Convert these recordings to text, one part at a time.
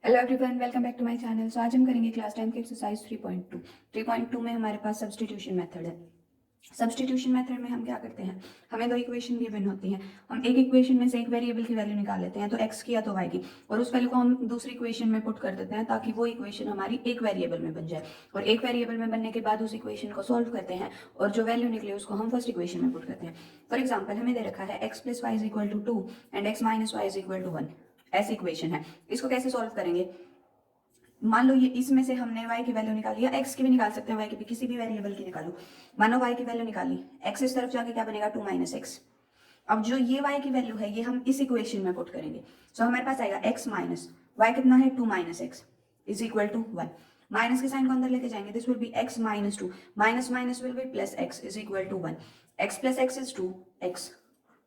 Hello everyone, welcome back to my channel. So आज हम करेंगे क्लास 10 की एक्सरसाइज 3.2 में हमारे पास सब्स्टिट्यूशन मेथड है। सब्स्टिट्यूशन मेथड में हम क्या करते हैं, हमें दो इक्वेशन गिवन होती हैं। हम एक इक्वेशन में से एक वेरिएबल की वैल्यू निकाल लेते हैं, तो x की या तो y की, और उस वैल्यू को हम दूसरी इक्वेशन में पुट कर देते हैं ताकि वो इक्वेशन हमारी एक वेरिएबल में बन जाए। और एक वेरिएबल में बनने के बाद उस इक्वेशन को सॉल्व करते हैं और जो वैल्यू निकले उसको हम फर्स्ट इक्वेशन में पुट करते हैं। फॉर एग्जाम्पल हमें दे रखा है x + y = 2 and x - y = 1। ऐसी इक्वेशन है। इसको कैसे सॉल्व करेंगे, मान लो ये इसमें से हमने y की वैल्यू निकाली, या x की भी निकाल सकते हैं, y की भी, किसी भी वेरिएबल की निकालो। मानो y की वैल्यू निकाली, x इस तरफ जाके क्या बनेगा 2 - x। अब जो ये y की वैल्यू है ये हम इस इक्वेशन में पुट करेंगे। सो हमारे पास आएगा x माइनस y कितना है 2 - x is equal to 1। Minus के साइन को अंदर लेके जाएंगे, this will be x - 2 minus minus will be plus x is equal to 1। x + x is 2x,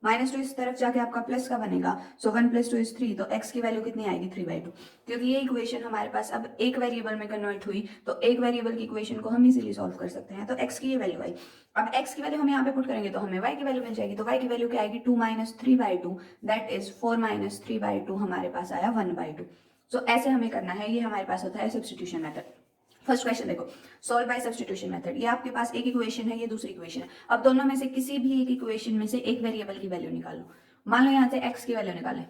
-2 इस तरफ जाके आपका प्लस का बनेगा। सो 1 + 2 इज 3, तो x की वैल्यू कितनी आएगी 3/2। क्योंकि ये इक्वेशन हमारे पास अब एक वेरिएबल में कन्वर्ट हुई, तो एक वेरिएबल की इक्वेशन को हम इजीली सॉल्व कर सकते हैं। तो x की ये वैल्यू आई। अब x की वैल्यू हम यहाँ पे पुट करेंगे तो हमें y की वैल्यू मिल जाएगी। तो y की वैल्यू क्या आएगी 2 - 3/2, दैट इज 4 - 3/2 हमारे पास आया 1/2। सो ऐसे हमें करना है, ये हमारे पास होता है सब्स्टिट्यूशन मेथड। फर्स्ट क्वेश्चन देखो, सॉल्व बाय सब्स्टिट्यूशन मेथड। ये आपके पास एक इक्वेशन है, ये दूसरी इक्वेशन है। अब दोनों में से किसी भी एक इक्वेशन में से एक वेरिएबल की वैल्यू निकालो। मान लो यहां से x की वैल्यू निकालें,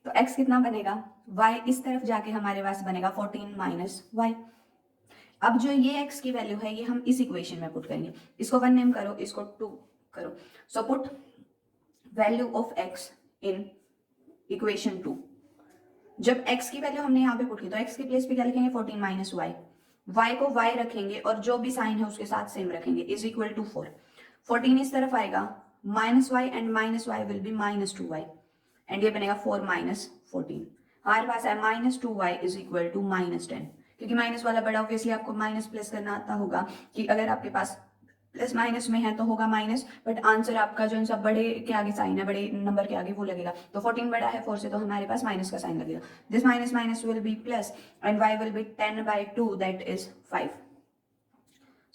तो x कितना बनेगा, y इस तरफ जाके हमारे पास बनेगा 14 - y। अब जो ये x की वैल्यू है ये हम इस इक्वेशन में पुट करेंगे। इसको 1 नेम करो, इसको 2 करो। सो put value of x in equation 2। जब x की वैल्यू हमने यहाँ पे पुट की तो x के प्लेस पे क्या लिखेंगे 14 - y। y को y रखेंगे और जो भी साइन है उसके साथ सेम रखेंगे, इज इक्वल टू 4। 14 इस तरफ आएगा, -y and -y will be -2y, and ये बनेगा 4 - 14। हमारे पास है -2y इज इक्वल टू -10। क्योंकि माइनस वाला बड़ा, ऑब्वियसली आपको माइनस प्लस करना आता होगा कि अगर आपके पास प्लस माइनस में है तो होगा माइनस, बट आंसर आपका जो सब बड़े के आगे साइन है, बड़े नंबर के आगे वो लगेगा। तो 14 बड़ा है 4 से, तो हमारे पास माइनस का साइन लगेगा। This minus minus will be plus and y will be 10/2, that is 5।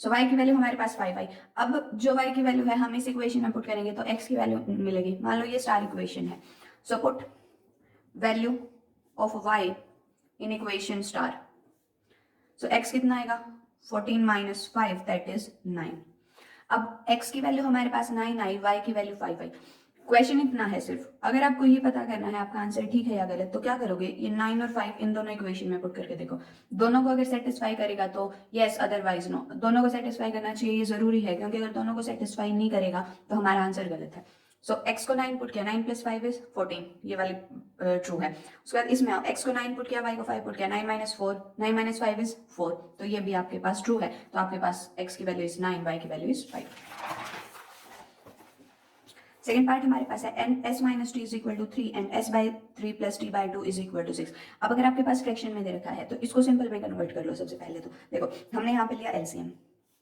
So y की वैल्यू हमारे पास 5 आई। अब जो y की वैल्यू है हम इस इक्वेशन में पुट करेंगे तो x की वैल्यू मिलेगी। मान लो ये स्टार इक्वेशन है, so put value of y in equation star. So x कितना आएगा 14 - 5, दैट इज 9। अब x की वैल्यू हमारे पास 9 आई, y की वैल्यू 5 आई। क्वेश्चन इतना है सिर्फ, अगर आपको ये पता करना है आपका आंसर ठीक है या गलत, तो क्या करोगे, ये 9 और 5 इन दोनों इक्वेशन में पुट करके देखो। दोनों को अगर सेटिस्फाई करेगा तो यस, अदरवाइज नो। दोनों को सेटिस्फाई करना चाहिए, ये जरूरी है, क्योंकि अगर दोनों को सेटिस्फाई नहीं करेगा तो हमारा आंसर गलत है। सो x को 9 पुट किया, 9 + 5 इज 14, ये वाली ट्रू है। उसके बाद इसमें x को 9 पुट किया, y को 5 पुट किया, 9 - 4, 9 - 5 इज 4, तो ये भी आपके पास ट्रू है। तो आपके पास x की वैल्यू इज 9, y की वैल्यू इज 5। सेकेंड पार्ट हमारे पास है s - t is equal to 3 and s/3 + t/2 is equal to 6। अब अगर आपके पास फ्रैक्शन में दे रखा है तो इसको सिंपल में कन्वर्ट कर लो। सबसे पहले तो देखो, हमने यहाँ पे लिया LCM,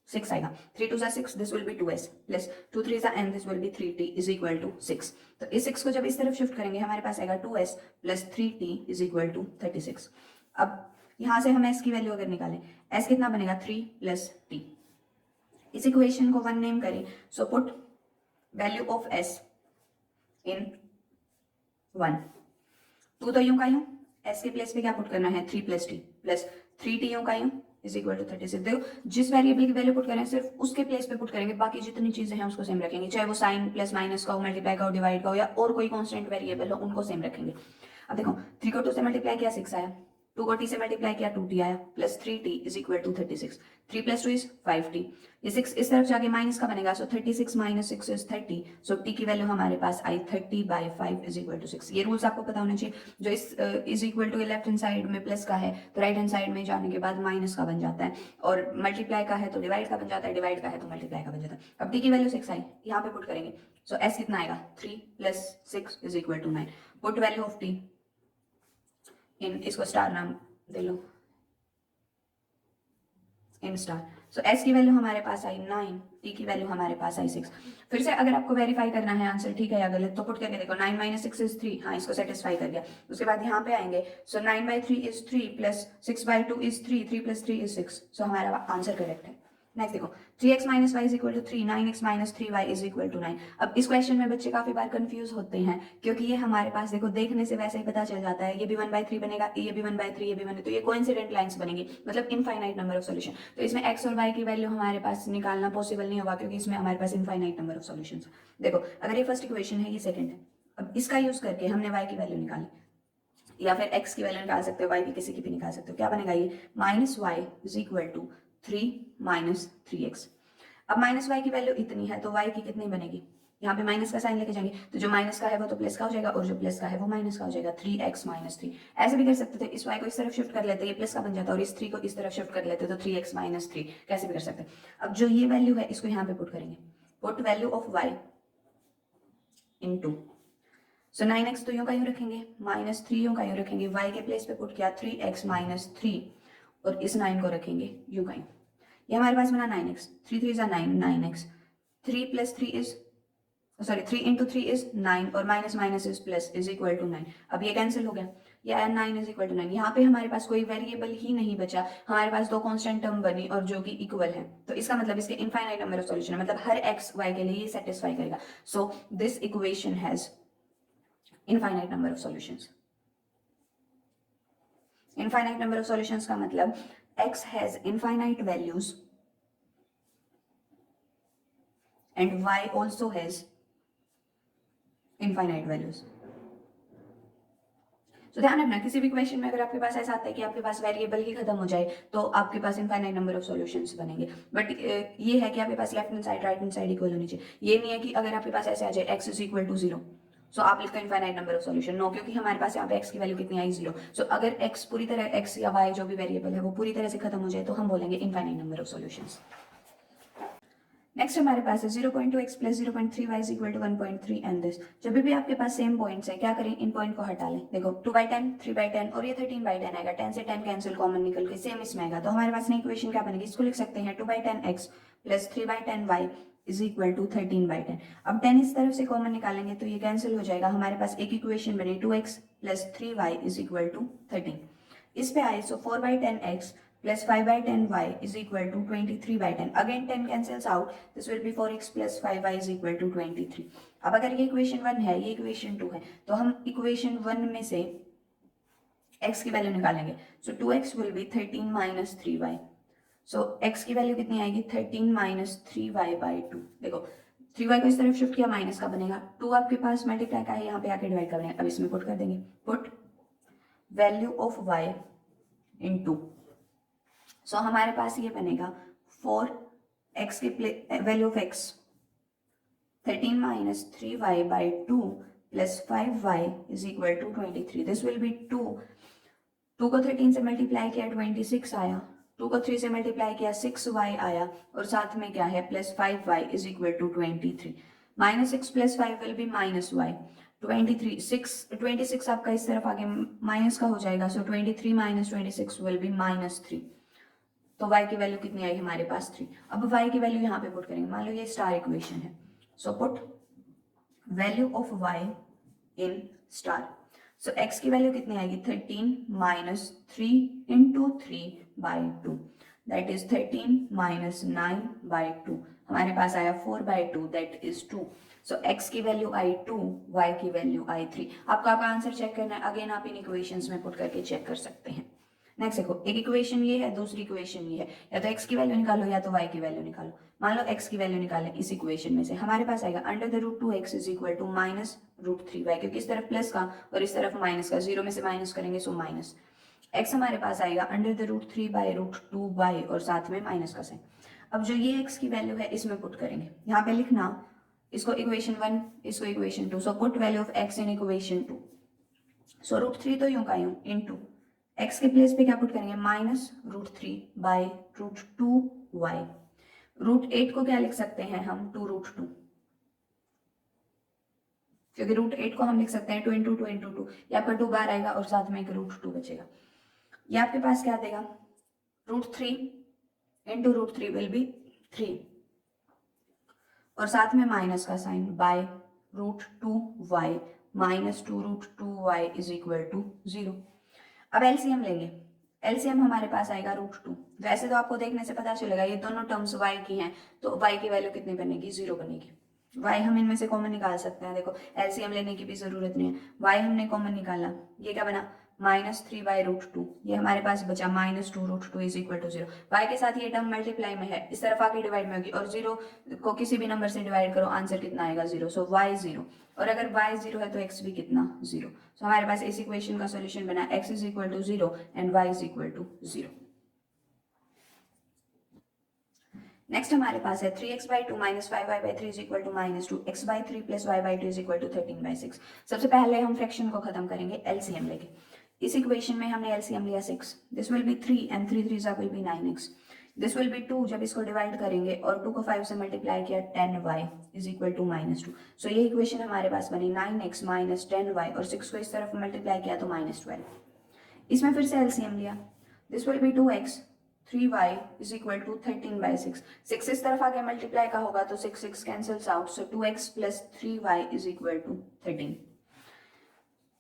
6 आएगा, 3 2 6, this will be 2s plus 2 3 n, this will be 3t is equal to 6। तो इस 6 को जब इस तरफ शिफ्ट करेंगे हमारे पास आएगा 2s plus 3t is equal to 36। अब यहाँ से हम s की वैल्यू अगर निकालें, s कितना बनेगा 3 + t। इस इक्वेशन को 1 नेम करें, सो पुट वैल्यू ऑफ s इन 1। 2 तो यूं का यूं, s के प्लेस पे क्या पुट करना है 3 + t प्लस 3t यूं का यूं इज इक्वल टू 36। देखो, जिस वेरिएबल की वैल्यू पुट करें सिर्फ उसके प्लेस पे पुट करेंगे, बाकी जितनी चीजें हैं उसको सेम रखेंगे, चाहे वो साइन प्लस माइनस का हो, मल्टीप्लाई का हो, डिवाइड का हो, या और कोई कांस्टेंट वेरिएबल हो, उनको सेम रखेंगे। अब देखो, 3 को 2 से मल्टीप्लाई किया 6 आया, 2 को t से मल्टीप्लाई किया 2t आया, plus 3t is equal to 36। 3 + 2 is 5t। ये 6 इस तरफ जाके माइनस का बनेगा, सो 36 - 6 इज 30। सो t की वैल्यू हमारे पास आई 30/5 इज इक्वल टू 6। ये रूल्स आपको पता होने चाहिए। जो इस is equal to left hand side में प्लस का है तो राइट हैंड साइड में जाने के बाद माइनस का बन जाता है, और मल्टीप्लाई का है तो डिवाइड का बन जाता है, डिवाइड का है तो मल्टीप्लाई का बन जाता है। अब t की वैल्यू 6 आई, यहाँ पे पुट करेंगे, सो s कितना आएगा 3 + 6 is equal to 9। Put value of t in, इसको स्टार नाम दे लो, इन स्टार। सो s की वैल्यू हमारे पास आई 9, t की वैल्यू हमारे पास आई 6। फिर से अगर आपको वेरीफाई करना है आंसर ठीक है या गलत, तो पुट करके देखो, 9 - 6 इज 3, हाँ इसको सेटिस्फाई कर गया। उसके बाद यहाँ पे आएंगे, so 9/3 is 3 plus 6/2 is 3, 3 + 3 is 6। So हमारा आंसर करेक्ट है। नेक्स्ट देखो 3x minus Y is equal to 3, 9x minus 3y is equal to 9। अब इस क्वेश्चन में बच्चे काफी बार कंफ्यूज होते हैं क्योंकि ये हमारे पास देखो देखने से वैसे ही पता चल जाता है, ये भी 1/3 बनेगा, ये भी 1/3, ये भी 1, तो ये कोइंसिडेंट लाइंस बनेंगी, मतलब इनफाइनाइट नंबर ऑफ सॉल्यूशन। तो इसमें x और y की वैल्यू हमारे पास निकालना पॉसिबल नहीं होगा क्योंकि इसमें हमारे पास इनफाइनाइट नंबर ऑफ सॉल्यूशन। देखो अगर ये फर्स्ट इक्वेशन है, ये सेकंड है, अब इसका यूज करके हमने y की वैल्यू निकाली या फिर x की वैल्यू निकाल सकते हो, y की किसी की भी निकाल सकते हो। क्या बनेगा ये minus Y is equal to 3 minus 3x। अब माइनस वाई की वैल्यू इतनी है तो y की कितनी बनेगी, यहाँ पे माइनस का साइन लेके जाएंगे तो जो माइनस का है वो तो प्लस का हो जाएगा और जो प्लस का है वो माइनस का हो जाएगा, 3x माइनस 3। ऐसे भी कर सकते थे, इस y को इस तरफ शिफ्ट कर लेते, ये प्लस का बन जाता, और इस 3 को इस तरफ शिफ्ट कर लेते तो 3x माइनस 3, कैसे भी कर सकते। अब जो ये वैल्यू है इसको यहाँ पे पुट करेंगे, put value of y into, so 9x तो यूं का यूं रखेंगे, माइनस 3 यूं का यूं रखेंगे, y के प्लेस पे पुट किया 3x माइनस 3 और इस 9 को रखेंगे यूं का यूं। ये हमारे पास बना 9x, 3 3 जा 9, 9x, 3 plus 3 is, sorry 3 into 3 is 9 और minus minus is plus is equal to 9। अब ये कैंसिल हो गया, ये आया 9 इज इक्वल टू 9। यहाँ पे हमारे पास कोई वेरिएबल ही नहीं बचा, हमारे पास दो कांस्टेंट टर्म बनी और जो कि इक्वल है, तो इसका मतलब इसके इनफाइनाइट नंबर ऑफ सॉल्यूशन है, मतलब हर x y के लिए ये सेटिस्फाई करेगा। So this equation has infinite number of solutions. Infinite number of solutions का मतलब x has infinite values and y also has infinite values। तो ध्यान रखना किसी भी क्वेश्चन में अगर आपके पास ऐसा आता है कि आपके पास वेरिएबल ही खत्म हो जाए तो आपके पास इनफाइनाइट नंबर ऑफ सॉल्यूशंस बनेंगे, बट ये है कि आपके पास left hand side right hand side equal होनी चाहिए। ये नहीं है कि अगर आपके पास ऐसे आ जाए x is equal to 0 so आप लिखते हो infinite number of solution, no, क्योंकि हमारे पास यहाँ पे x की वैल्यू कितनी आई 0। सो अगर x पूरी तरह, x या y जो भी वेरिएबल है वो पूरी तरह से खत्म हो जाए तो हम बोलेंगे infinite number of solutions. Next हमारे पास है 0.2x plus 0.3y is equal to 1.3 and this. जब भी आपके पास सेम पॉइंट्स है क्या करें, इन पॉइंट को हटा लें। देखो 2/10, 3/10 और ये 13/10 आएगा, 10 से 10 कैंसिल, कॉमन निकल के सेम इसमें आएगा, तो हमारे पास नई इक्वेशन क्या बनेगी, इसको लिख सकते हैं 2/10x plus 3/10y is equal to 13/10। अब 10 इस तरफ से कॉमन निकालेंगे तो ये कैंसिल हो जाएगा, हमारे पास एक इक्वेशन बनी 2x plus 3y is equal to 13। इस पे आए सो 4/10x plus 5/10y is equal to 23/10. Again 10 cancels out. This will be 4x plus 5y is equal to 23. अब अगर ये इक्वेशन 1 है, ये इक्वेशन 2 है, तो हम इक्वेशन 1 में से x की वैल्यू निकालेंगे। So 2x will be 13 minus 3y. So x की वैल्यू कितनी आएगी, 13 minus 3y by 2। देखो 3y को इस तरफ शिफ्ट किया, माइनस का बनेगा, 2 आपके पास मल्टीप्लाई का है, यहाँ पे आके डिवाइड कर बनेगा। अब इसमें पुट कर देंगे, put value of y into, so हमारे पास ये बनेगा 4x की value of x 13 minus 3y by 2 plus 5y is equal to 23। This will be 2 को 13 से मल्टीप्लाई किया 26 आया, 2 को 3 से मल्टीप्लाई किया 6y आया और साथ में क्या है plus 5y is equal to 23। Minus 6 plus 5 will be minus y, 26 आपका इस तरफ आगे माइनस का हो जाएगा, सो 23 माइनस 26 विल बी माइनस 3। तो y की वैल्यू कितनी आई हमारे पास 3। अब y की वैल्यू यहाँ पे पुट करेंगे, मान लो ये स्टार इक्वेशन है, so put value of y in star. So x की वैल्यू कितनी आएगी, 13 minus 3 into 3 by 2, that is 13 minus 9 by 2, हमारे पास आया 4 by 2, that is 2। So x की वैल्यू आई 2, y की वैल्यू आई 3। आपका आंसर चेक करना है, अगेन आप इन इक्वेशंस में पुट करके चेक कर सकते हैं। नेक्स्ट देखो, एक इक्वेशन ये है, दूसरी इक्वेशन ये है, या तो x की वैल्यू निकालो या तो y की वैल्यू निकालो। मान लो x की वैल्यू निकालें इस इक्वेशन में से, हमारे पास आएगा under the root 2x is equal to minus root 3y, क्योंकि इस तरफ प्लस का और इस तरफ माइनस का, जीरो में से माइनस करेंगे सो माइनस x हमारे पास आएगा under the root 3 by root 2y और साथ में माइनस का साइन। अब जो ये x की वैल्यू है इसमें पुट करेंगे, यहाँ पे लिखना इसको इक्वेशन 1, इसको equation 2, so put value of x in equation 2। So root 3 तो यूं का यूं इनटू x के प्लेस पे क्या पुट करेंगे, minus root 3 by root 2y। Root 8 को क्या लिख सकते हैं हम, 2 रूट 2, क्योंकि रूट 8 को हम लिख सकते हैं 2 इंटू 2 इंटू 2, ये आपका 2 बार आएगा और साथ में एक रूट 2 बचेगा। ये आपके पास क्या देगा, root 3 into root 3 will be 3 और साथ में माइनस का sign by root 2y minus 2 root 2y is equal to 0। अब एलसीएम लेंगे, एलसीएम हमारे पास आएगा √2। वैसे तो आपको देखने से पता चलेगा ये दोनों टर्म्स y की हैं, तो y की वैल्यू कितनी बनेगी, 0 बनेगी। y हम इनमें से कॉमन निकाल सकते हैं, देखो एलसीएम लेने की भी जरूरत नहीं है, y हमने कॉमन निकाला, ये क्या बना -3/√2, ये हमारे पास बचा -2√2 इज इक्वल टू 0। y के साथ ये टर्म मल्टीप्लाई में है, इस तरफ आके डिवाइड में होगी, और 0 को किसी भी नंबर से डिवाइड करो, आंसर कितना आएगा 0। सो y 0, और अगर y 0 है तो x भी कितना 0। सो हमारे पास इस इक्वेशन का सॉल्यूशन बना x is equal to 0 and y is equal to 0। Next हमारे पास है 3x/2 - 5y/3 is equal to -2, x/3 + y/2 is equal to 13/6। सबसे पहले हम फ्रैक्शन को खत्म करेंगे एलसीएम लेके। इस इक्वेशन में हमने एलसीएम लिया 6, this will be 3 and 3 3 will B 9x, this will be 2 जब इसको डिवाइड करेंगे और 2 को 5 से मल्टीप्लाई किया 10y इज इक्वल टू -2। सो ये इक्वेशन हमारे पास बनी 9x - 10y, और 6 को इस तरफ मल्टीप्लाई किया तो -12। इसमें फिर से एलसीएम लिया, this will be 2x 3y is equal to 13/6। 6 इस तरफ आके मल्टीप्लाई का होगा तो 6 6 cancels out, so 2x + 3y is equal to 13।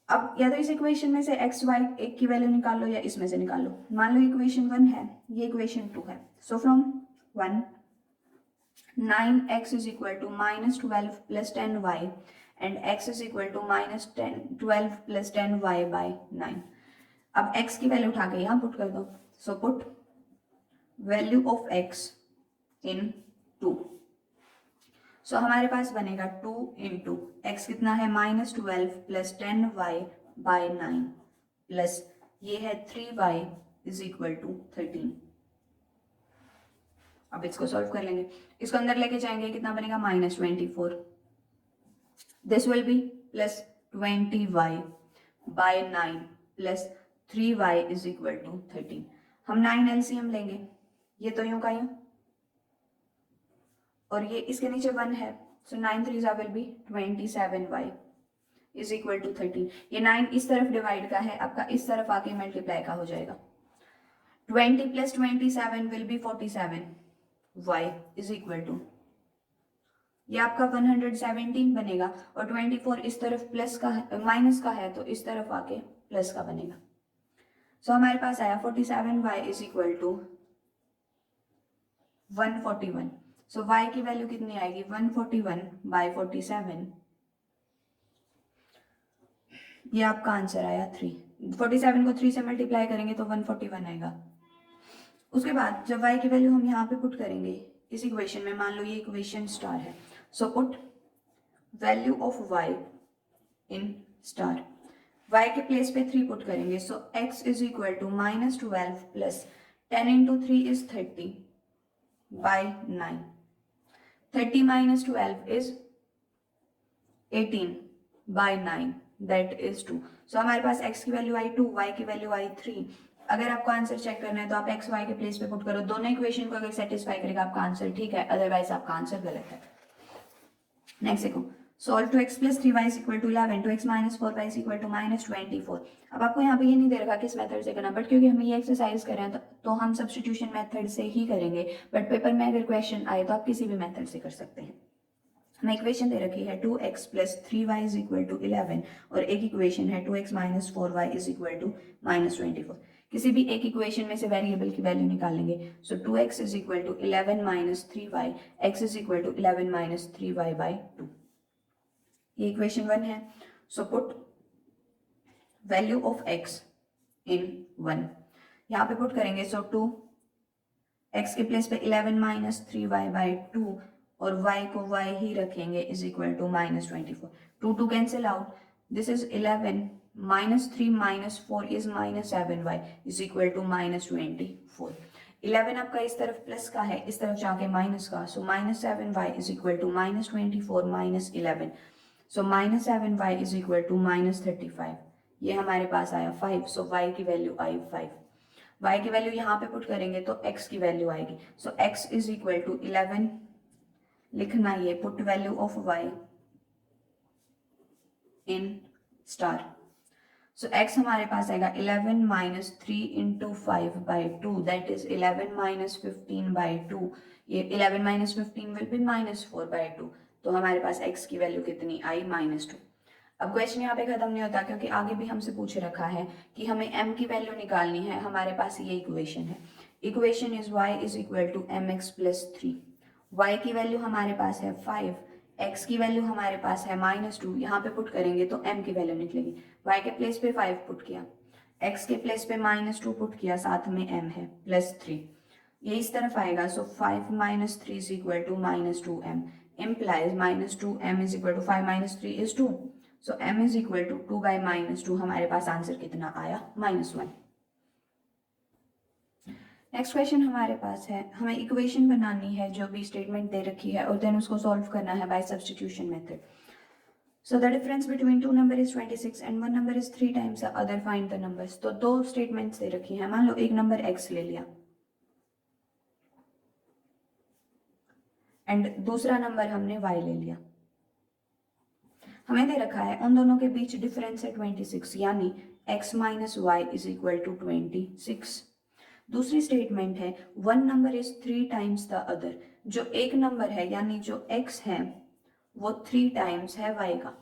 अब या तो इस इक्वेशन में से x y एक की वैल्यू निकाल लो या इसमें से निकाल लो। मान लो इक्वेशन 1 है, ये इक्वेशन 2 है, so from 1 9x is equal to -12 + 10y and x is equal to -12 + 10y/9। अब x की वैल्यू उठा के यहाँ पुट कर दो, सो put value of x in 2। So हमारे पास बनेगा 2 इंटू एक्स कितना है -12 + 10y/9 प्लस ये है 3y इज इक्वल टू 13। अब इसको सॉल्व कर लेंगे, इसको अंदर लेके जाएंगे, कितना बनेगा -24, this will be plus 20y/9 plus 3y is equal to 13। हम 9 एलसीएम लेंगे, ये तो यूं का यूं, और ये इसके नीचे 1 है, so 9 3 will be 27y is equal to 13। ये 9 इस तरफ डिवाइड का है, आपका इस तरफ आके मल्टीप्लाई का हो जाएगा। 20 + 27 will be 47y is equal to, ये आपका 117 बनेगा, और 24 इस तरफ प्लस का है, माइनस का है, तो इस तरफ आके प्लस का बनेगा। सो हमारे पास आया 47y is equal to 141। So y की वैल्यू कितनी आएगी 141/47, ये आपका आंसर आया 3। 47 को 3 से मल्टीप्लाई करेंगे तो 141 आएगा। उसके बाद जब y की वैल्यू हम यहाँ पे पुट करेंगे इस इक्वेशन में, मान लो ये इक्वेशन स्टार है, so put value of y in star, y के प्लेस पे 3 पुट करेंगे, so x is equal to -12 plus 10 into 3 is 30/9, 30 - 12 is 18/9, that is 2। So हमारे पास x की वैल्यू आई 2, y की वैल्यू आई 3। अगर आपको आंसर चेक करना है तो आप x y के प्लेस पे पुट करो, दोनों इक्वेशन को अगर सेटिस्फाई करेगा आपका आंसर ठीक है, अदरवाइज आपका आंसर गलत है। नेक्स्ट देखो, solve 2x + 3y is equal to 11, 2x - 4y is equal to -24। अब आपको यहाँ पे ये नहीं दे रखा किस मेथड से करना, बट क्योंकि हम ये एक्सरसाइज कर रहे हैं तो हम सब्स्टिट्यूशन मेथड से ही करेंगे, बट पेपर में अगर क्वेश्चन आए तो आप किसी भी मेथड से कर सकते हैं। हमें इक्वेशन दे रखी है 2x + 3y is equal to 11, और एक इक्वेशन है 2x - 4y is equal to -24। किसी भी एक इक्वेशन में से वेरिएबल की वैल्यू निकालेंगे, so 2x is equal to 11 - 3y, x is equal to 11 - 3y/2। ये इक्वेशन 1 है, so put value of x in 1, यहाँ पे पुट करेंगे, सो 2 x के प्लेस पे 11 - 3y/2 और y को y ही रखेंगे is equal to -24। 2 2 cancel out, this is 11 -3 - 4 is -7y is equal to -24। 11 आपका इस तरफ प्लस का है, इस तरफ जाके माइनस का, so -7y is equal to -24 - 11, so -7y is equal to -35। ये हमारे पास आया 5, सो y की वैल्यू आई 5। y की वैल्यू यहाँ पे पुट करेंगे तो x की वैल्यू आएगी, so x is equal to 11 लिखना, ये put value of y in star, so x हमारे पास आएगा 11 - 3 इंटू 5/2, दैट इज 11 - 15/2, ये 11 - 15 विल बी -4/2, तो हमारे पास x की वैल्यू कितनी आई -2। अब क्वेश्चन यहाँ पे खत्म नहीं होता, क्योंकि आगे भी हमसे पूछ रखा है कि हमें m की वैल्यू निकालनी है। हमारे पास ये इक्वेशन है, equation is y is equal to mx plus 3। y की वैल्यू हमारे पास है 5, x की वैल्यू हमारे पास है -2। यहाँ पे पुट करेंगे तो m की वैल्यू निकलेगी। y के प्लेस पे 5 पुट किया, x के प्लेस पे -2 पुट किया, साथ में m है प्लस 3, ये इस तरफ आएगा। So 5 - 3 is equal to -2m, implies -2m is equal to 5 - 3 is 2। So m is equal to 2 by -2। हमारे पास आंसर कितना आया? -1। नेक्स्ट क्वेश्चन हमारे पास है, हमें इक्वेशन बनानी है जो भी स्टेटमेंट दे रखी है और देन उसको सॉल्व करना है by substitution method. So the difference between two number is 26 and one number is 3 times the other, find the numbers. तो दो स्टेटमेंट्स दे रखी है। मान लो एक नंबर x ले लिया एंड दूसरा नंबर हमने y ले लिया। हमें दे रखा है उन दोनों के बीच डिफरेंस है 26, यानी x minus Y is equal to 26। दूसरी स्टेटमेंट है one number is 3 times the other. जो एक नंबर है यानी जो x है वो 3 टाइम्स है y का।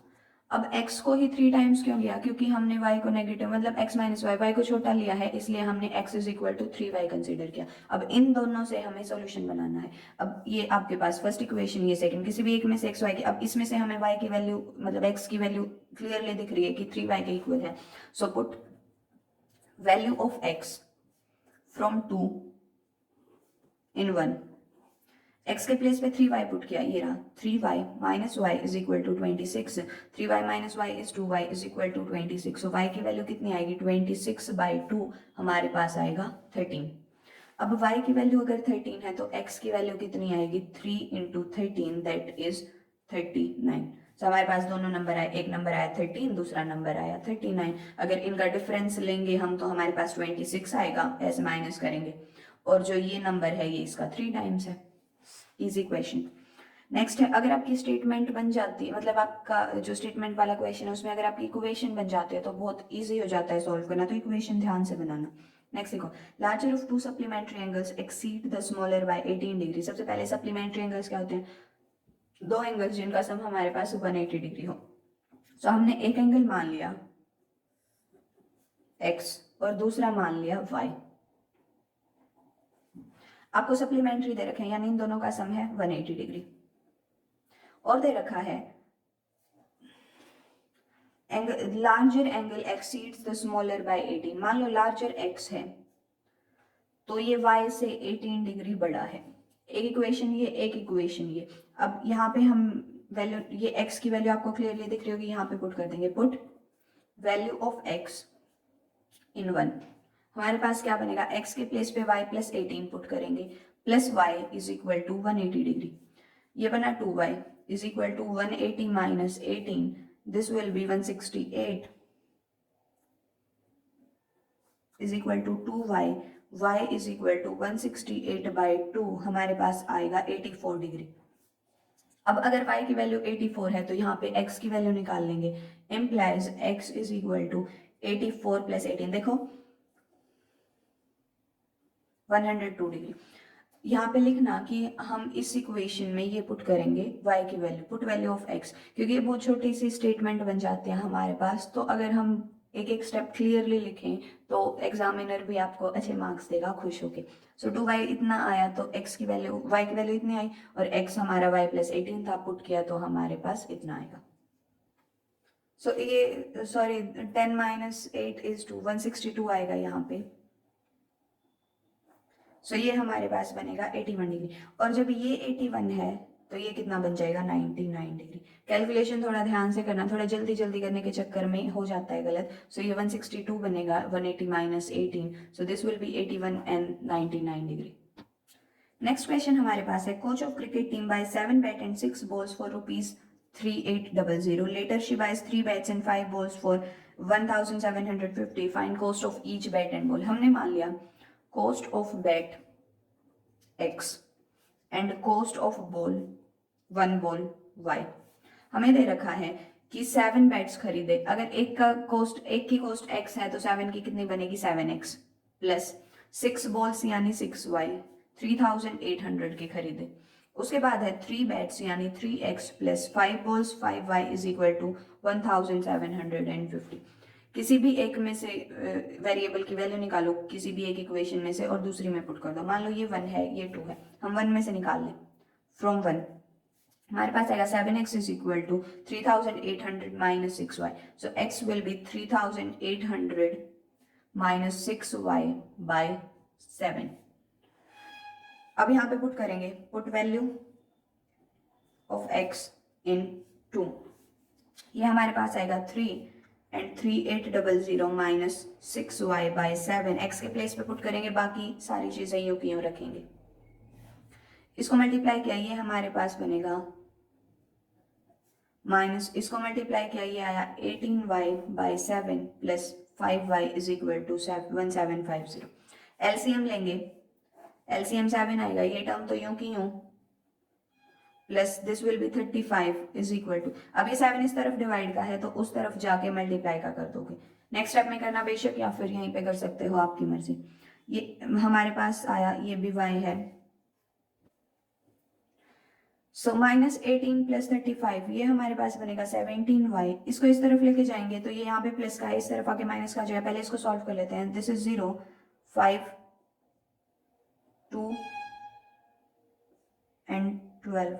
अब x को ही 3 टाइम्स क्यों लिया? क्योंकि हमने y को नेगेटिव मतलब x माइनस वाई, y को छोटा लिया है, इसलिए हमने x is equal to 3y consider किया। अब इन दोनों से हमें सॉल्यूशन बनाना है। अब ये आपके पास फर्स्ट इक्वेशन, ये सेकंड, किसी भी एक में से x y की, अब इसमें से हमें y की वैल्यू मतलब x की वैल्यू क्लियरली दिख रही है कि 3y के इक्वल है। So put value of x from 2 in 1। x के प्लेस पे 3y पुट किया, ये रहा 3y minus Y is equal to 26। 3y minus Y is 2y is equal to 26। So y की वैल्यू कितनी आएगी? 26/2 हमारे पास आएगा 13। अब y की वैल्यू अगर 13 है तो x की वैल्यू कितनी आएगी? 3 इंटू 13 दैट इज 39। तो हमारे पास दोनों नंबर आए, एक नंबर आया 13, दूसरा नंबर आया 39। अगर इनका डिफरेंस लेंगे हम तो हमारे पास 26 आएगा, ऐसे माइनस करेंगे, और जो ये नंबर है ये इसका 3 टाइम्स है। Easy question. नेक्स्ट है, अगर आपकी स्टेटमेंट बन जाती है, मतलब आपका जो स्टेटमेंट वाला क्वेश्चन है उसमें अगर आपकी इक्वेशन बन जाती है तो बहुत इजी हो जाता है सॉल्व करना। तो इक्वेशन ध्यान से बनाना। नेक्स्ट देखो, larger of 2 supplementary angles exceed the smaller by 18 degree. सबसे पहले सप्लीमेंट्री एंगल्स क्या होते हैं? दो एंगल्स जिनका सम हमारे पास 180 डिग्री हो। तो हमने एक एंगल मान लिया x और दूसरा मान लिया y। आपको सप्लीमेंट्री दे रखे हैं यानी इन दोनों का सम है 180 डिग्री, और दे रखा है larger angle exceeds the smaller by 18। मान लो लार्जर x है तो ये y से 18 डिग्री बड़ा है। एक इक्वेशन ये, एक इक्वेशन ये। अब यहाँ पे हम वैल्यू, ये x की वैल्यू आपको क्लियरली दिख रही होगी, यहाँ पे पुट कर देंगे। Put value of x in 1। हमारे पास क्या बनेगा? x के प्लेस पे y प्लस 18 पुट करेंगे, plus y is equal to 180 degree. ये बना 2y is equal to 180 minus 18, this will be 168 is equal to 2y, y is equal to 168/2 हमारे पास आएगा 84 डिग्री। अब अगर y की वैल्यू 84 है तो यहाँ पे x की वैल्यू निकाल लेंगे, implies x is equal to 84 plus 18, देखो 102 डिग्री। यहाँ पे लिखना कि हम इस इक्वेशन में ये पुट करेंगे y की value, put value of x, क्योंकि ये बहुत छोटी सी स्टेटमेंट बन जाती है हमारे पास। तो अगर हम एक एक स्टेप क्लियरली लिखें तो एग्जामिनर भी आपको अच्छे मार्क्स देगा खुश होके। सो 2y इतना आया तो x की वैल्यू, y की वैल्यू इतनी आई, और x हमारा y प्लस 18 था, पुट किया तो हमारे पास इतना आएगा। सो ये सॉरी 10 माइनस 8 इज 2, 162 आएगा यहाँ पे। सो ये हमारे पास बनेगा 81 डिग्री, और जब ये 81 है तो ये कितना बन जाएगा? 99 डिग्री। कैलकुलेशन थोड़ा ध्यान से करना, थोड़ा जल्दी जल्दी करने के चक्कर में हो जाता है गलत। सो ये 162 बनेगा 180 minus 18, so this will be 81 and 99 degree. Next question हमारे पास है, coach of cricket team buy 7 bat and 6 balls for ₹3800। Later she buys 3 bats and 5 balls for 1750। Find cost of each bat and ball. हमने मान लिया cost of bet x and cost of ball 1 ball y। हमें दे रखा है कि 7 bats खरीदे। अगर एक की कॉस्ट x है तो 7 की कितनी बनेगी? 7x प्लस 6 बॉल्स यानी 6y 3800 के खरीदे। उसके बाद है 3 बैट्स यानी 3x plus 5 balls 5y is equal to 1750। किसी भी एक में से वेरिएबल की वैल्यू निकालो किसी भी एक इक्वेशन में से और दूसरी में पुट कर दो। मान लो ये 1 है ये 2 है, हम 1 में से निकाल लें। फ्रॉम 1 हमारे पास आएगा 7x is equal to 3800 minus 6y। So x will be 3800 minus 6y by 7। अब यहाँ पे पुट करेंगे, put value of x in 2, ये हमारे पास आएगा 3 and 3800 minus 6y by 7। x के प्लेस पे पुट करेंगे, बाकी सारी चीजें यूं की यूं रखेंगे। इसको मल्टीप्लाई किया ये हमारे पास बनेगा माइनस, इसको मल्टीप्लाई किया ये आया 18y by 7 plus 5y is equal to 1750। LCM लेंगे, एलसीएम 7 आएगा, ये टर्म तो यूं की यूं plus this will be 35 is equal to, अब ये 7 इस तरफ डिवाइड का है तो उस तरफ जाके मल्टीप्लाई का कर दोगे। नेक्स्ट स्टेप में करना बेशक या फिर यहीं पे कर सकते हो, आपकी मर्जी। ये हमारे पास आया, ये भी y है। सो माइनस 18 प्लस 35 ये हमारे पास बनेगा 17y। इसको इस तरफ लेके जाएंगे तो ये यहाँ पे प्लस का है, इस तरफ आके माइनस का जाएगा। पहले इसको सॉल्व कर लेते हैं। दिस इज 0 5 2 एंड 12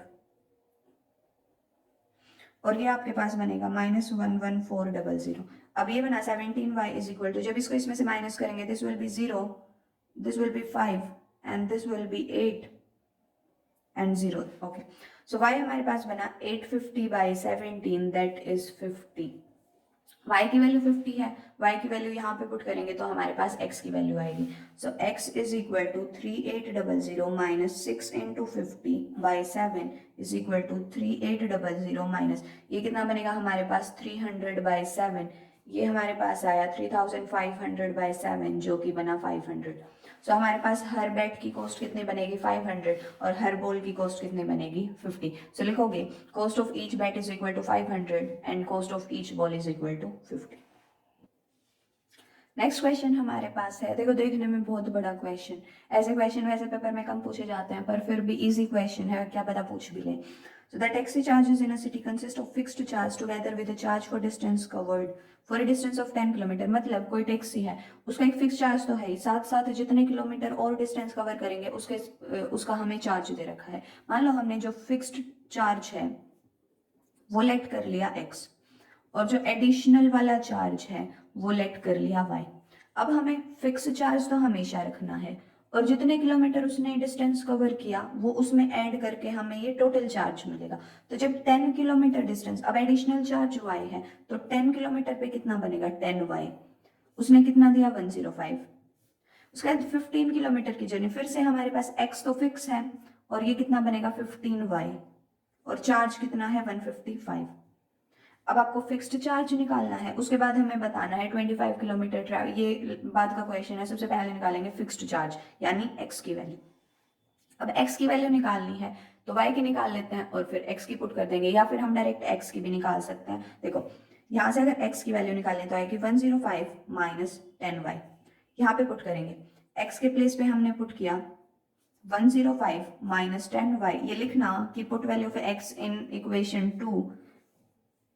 और ये आपके पास बनेगा माइनस 11400। अब ये बना 17y इज इक्वल टू, जब इसको इसमें से माइनस करेंगे this will B 0, this will B 5 and this will B 8 and 0। Okay, so y हमारे पास बना 850 बाई 17 दैट इज 50। y की वैल्यू 50 है, y की वैल्यू यहाँ पे पुट करेंगे तो हमारे पास x की वैल्यू आएगी। So x is equal to 3800 minus 6 into 50 by 7 is equal to 3800 minus, ये कितना बनेगा हमारे पास 300 बाई 7, ये हमारे पास आया 3500 बाई 7 जो कि बना 500। सो हमारे पास हर बैट की कॉस्ट कितनी बनेगी 500 और हर बॉल की कॉस्ट कितनी बनेगी 50। सो लिखोगे cost of each bat is equal to 500 and cost of each ball is equal to 50। Next question हमारे पास है, देखो देखने में बहुत बड़ा क्वेश्चन, ऐसे क्वेश्चन वैसे पेपर में कम पूछे जाते हैं पर फिर भी इजी क्वेश्चन है, क्या पता पूछ भी लें। So the taxi charges in a city consist of fixed charge together with a charge for distance covered for a distance of 10 kilometre. मतलब कोई टैक्सी है उसका एक फिक्स चार्ज तो है ही, साथ साथ जितने किलोमीटर और डिस्टेंस कवर करेंगे उसका हमें चार्ज दे रखा है। मान लो हमने जो फिक्स्ड चार्ज है वो लेट कर लिया x और जो एडिशनल वाला चार्ज है वो लेट कर लिया y। अब हमें फिक्स चार्ज तो हमेशा रखना है और जितने किलोमीटर उसने डिस्टेंस कवर किया वो उसमें ऐड करके हमें ये टोटल चार्ज मिलेगा। तो जब 10 किलोमीटर डिस्टेंस, अब एडिशनल चार्ज y है तो 10 किलोमीटर पे कितना बनेगा 10y, उसने कितना दिया 105। उसके बाद 15 किलोमीटर की जर्नी, फिर से हमारे पास x तो फिक्स है और ये कितना बनेगा 15y और चार्ज कितना है 155। अब आपको फिक्स्ड चार्ज निकालना है, उसके बाद हमें बताना है 25 किलोमीटर ट्रैवल, ये बाद का क्वेश्चन है। सबसे पहले निकालेंगे फिक्स्ड चार्ज यानी x की वैल्यू। अब x की वैल्यू निकालनी है तो y की निकाल लेते हैं और फिर x की पुट कर देंगे, या फिर हम डायरेक्ट x की भी निकाल सकते हैं। देखो यहाँ से अगर x की वैल्यू निकालें तो आएगी 105 माइनस 10y, यहाँ पे पुट करेंगे, x के प्लेस पे हमने पुट किया 105 माइनस 10y। ये लिखना कि put value of x in equation 2,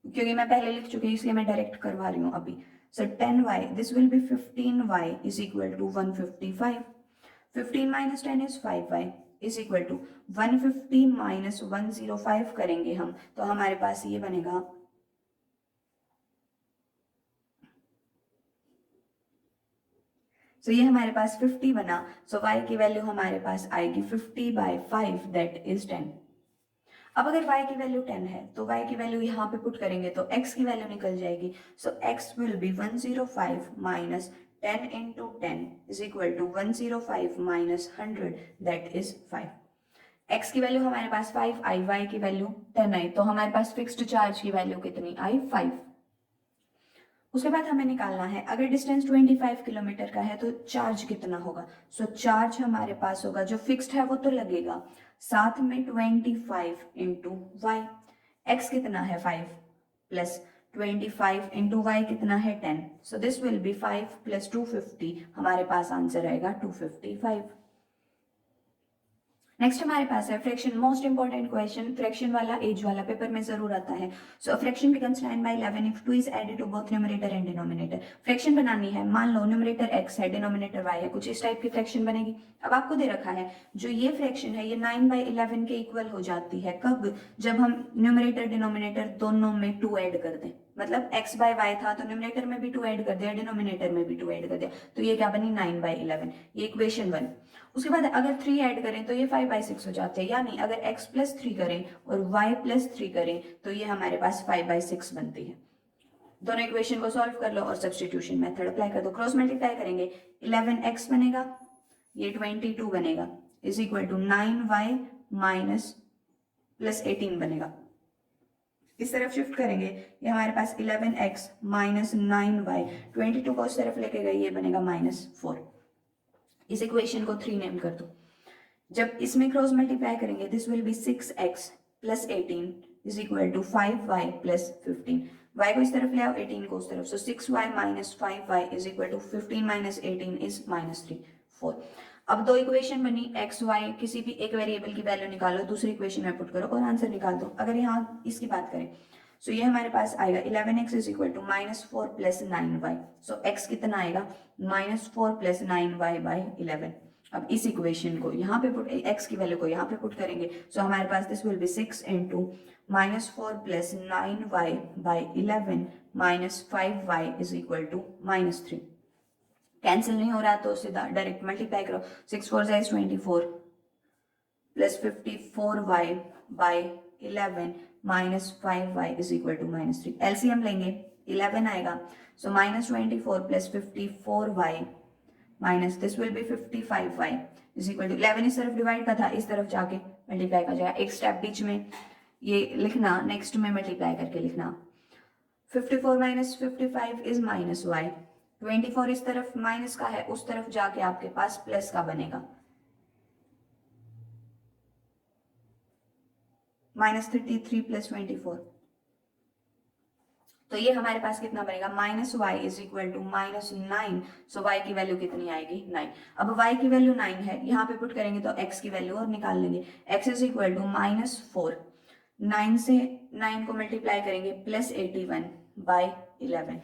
क्योंकि मैं पहले लिख चुकी हूँ इसलिए मैं डायरेक्ट करवा रही हूँ अभी। So 10y this will be 15y is equal to 155। 15 minus 10 is 5y is equal to 150 minus 105 करेंगे हम तो हमारे पास ये बनेगा ये हमारे पास 50 बना। सो y की वैल्यू हमारे पास आएगी 50 बाई 5 दैट इज 10। अब अगर y की वैल्यू 10 है तो y की वैल्यू यहाँ पे पुट करेंगे तो x की वैल्यू निकल जाएगी। So x will be 105 minus 10 into 10 is equal to 105 minus 100 that is 5। x की वैल्यू हमारे पास 5 आई, y की वैल्यू 10 आई, तो हमारे पास फिक्स्ड चार्ज की वैल्यू कितनी आई 5। उसके बाद हमें निकालना है अगर डिस्टेंस 25 किलोमीटर का है तो चार्ज कितना होगा। सो चार्ज हमारे पास होगा जो फिक्स्ड है वो तो लगेगा, साथ में 25 इंटू वाई, एक्स कितना है 5 प्लस 25 इंटू वाई कितना है 10। सो दिस विल बी 5 प्लस 250, हमारे पास आंसर आएगा 255। नेक्स्ट हमारे पास है fraction, most important question, fraction वाला एज वाला पेपर में जरूर आता है। So fraction becomes 9/11 if 2 is added to both numerator and denominator. Fraction बनानी है, मान लो न्यूमरेटर x है, डिनोमिनेटर y है, कुछ इस टाइप की फ्रैक्शन बनेगी। अब आपको दे रखा है जो ये फ्रैक्शन है ये 9/11 के इक्वल हो जाती है कब, जब हम न्यूमरेटर डिनोमिनेटर दोनों में 2 ऐड कर दें। मतलब x/y था तो न्यूमरेटर में भी 2 ऐड कर दिया, डिनोमिनेटर में भी 2 ऐड कर दिया, तो ये क्या बनी 9/11, ये इक्वेशन 1। उसके बाद अगर 3 ऐड करें तो ये 5/6 हो जाते हैं, यानी अगर x + 3 करें और y + 3 करें तो ये हमारे पास 5/6 बनती है। दोनों इक्वेशन को सॉल्व कर लो और सब्स्टिट्यूशन मेथड अप्लाई कर दो। क्रॉस मल्टीप्लाई करेंगे 11x बनेगा, ये 22 बनेगा, इज इक्वल टू 9y + 18 बनेगा। इस तरफ शिफ्ट करेंगे, ये हमारे पास 11x - 9y, 22 को इस तरफ लेके गए, ये बनेगा -4। इस इक्वेशन को 3 नेम कर दो। जब इसमें क्रॉस मल्टीप्लाई करेंगे this will be 6x + 18 is equal to 5y + 15। y को इस तरफ ले आओ, 18 को उस तरफ, so 6y - 5y is equal to 15 - 18 is -3, 4। अब दो इक्वेशन बनी, x y किसी भी एक वेरिएबल की वैल्यू निकालो, दूसरी इक्वेशन में पुट करो और आंसर निकाल दो। अगर यहाँ इसकी बात करें सो ये हमारे पास आएगा 11x is equal to -4 + 9y। So x कितना आएगा -4 + 9y/11। अब इस इक्वेशन को यहाँ पे पुट, x की वैल्यू को यहाँ पे पुट करेंगे, सो हमारे पास this will be 6 × -4 + 9y/11 -5y is equal to -3। Cancel नहीं हो रहा तो सीधा डायरेक्ट मल्टीप्लाई करो, 6 4 = 24 + 54y/11 -5y is equal to -3। LCM लेंगे 11 आएगा, so -24 + 54y minus this will be 55y is equal to 11 इस तरफ डिवाइड का था, इस तरफ जाके मल्टीप्लाई का जाएगा। एक स्टेप बीच में ये लिखना, नेक्स्ट में मल्टीप्लाई करके लिखना। 54 - 55 इज -y, 24 इस तरफ माइनस का है, उस तरफ जाके आपके पास प्लस का बनेगा, -33 + 24। तो ये हमारे पास कितना बनेगा -y is equal to -9। So y की वैल्यू कितनी आएगी 9। अब y की वैल्यू 9 है, यहाँ पे पुट करेंगे तो x की वैल्यू और निकाल लेंगे। x इज इक्वल टू -4, 9 से 9 को मल्टीप्लाई करेंगे +81/11,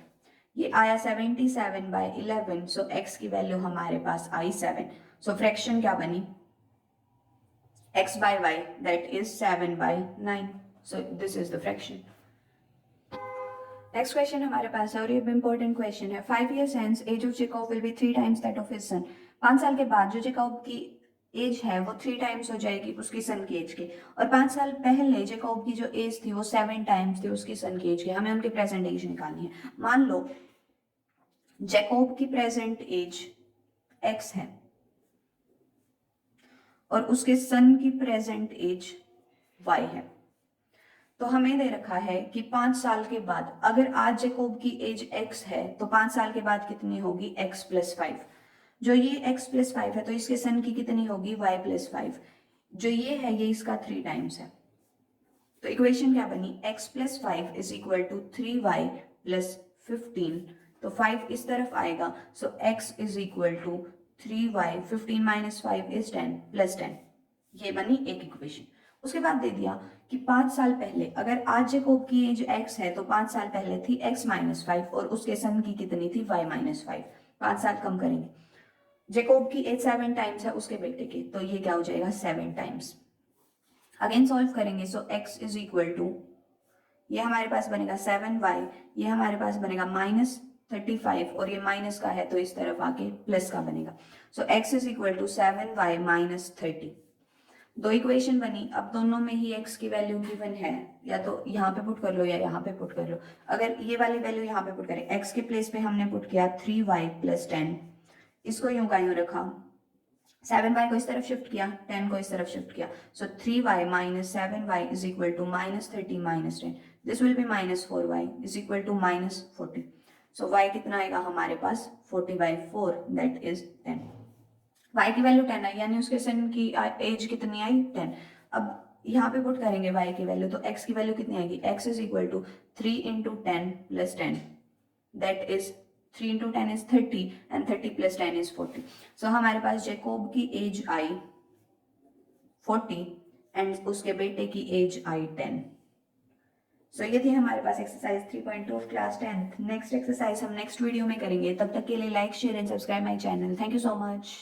ये आया 77/11। सो x की वैल्यू हमारे पास आई 7। सो फ्रैक्शन क्या बनी x/y that is 7/9। So this is the fraction. Next question हमारे पास है और ये भी इंपॉर्टेंट क्वेश्चन है। 5 years hence age of Jacob will be 3 times that of his son. 5 साल के बाद जो जेकॉब की एज है वो 3 times हो जाएगी उसकी सन की एज के, और 5 साल पहले जेकॉब की जो एज थी वो 7 times थी उसकी सन की एज के। हमें उनकी प्रेजेंट एज निकालनी है। मान लो जेकॉब की प्रेजेंट एज x है और उसके सन की प्रेजेंट एज y है, तो हमें दे रखा है कि 5 साल के बाद, अगर आज जेकोब की एज x है तो 5 साल के बाद कितनी होगी x + 5। जो ये x + 5 है तो इसके सन की कितनी होगी y + 5। जो ये है ये इसका 3 times है। तो इक्वेशन क्या बनी x + 5 is equal to 3y + 15। तो 5 इस तरफ आएगा, so x is equal to 3y, 15 - 5 is 10 + 10। ये बनी एक इक्वेशन। उसके बाद दे दिया कि 5 साल पहले, अगर आज जेकोब की एज x है तो 5 साल पहले थी x - 5 और उसके सन की कितनी थी y - 5। 5 साल कम करेंगे, जेकोब की एज 7 times है उसके बेटे की, तो ये क्या हो जाएगा 7 times। अगेन सॉल्व करेंगे, so x is equal to, ये हमारे पास बनेगा 7y, ये हमारे पास बनेगा -35 और ये माइनस का है तो इस तरफ आके प्लस का बनेगा। So x is equal to 7y - 30। दो इक्वेशन बनी। अब दोनों में ही x की वैल्यू गिवन है, या तो यहाँ पे पुट कर लो या यहाँ पे पुट कर लो। अगर ये वाली वैल्यू यहाँ पे पुट करें, x के प्लेस पे हमने पुट किया 3y + 10, इसको यूं का यूं रखा, 7y को इस तरफ शिफ्ट किया, 10 को इस तरफ शिफ्ट किया, so 3y - 7y is equal to -30 - 10। This will be -4y is equal to -40। So y कितना आएगा हमारे पास 40/4 दैट इज 10। y की वैल्यू 10 आई, यानी उसके सन की एज कितनी आई 10। अब यहाँ पे पुट करेंगे y की वैल्यू, तो x की वैल्यू कितनी आएगी, x is equal to 3 × 10 + 10 that is 3 × 10 is 30 and 30 + 10 is 40। So हमारे पास जेकोब की एज आई 40 एंड उसके बेटे की एज आई 10। सो ये थी हमारे पास exercise 3.2 of class 10th। Next exercise हम नेक्स्ट वीडियो में करेंगे। तब तक के लिए like share and subscribe my channel. Thank you so much.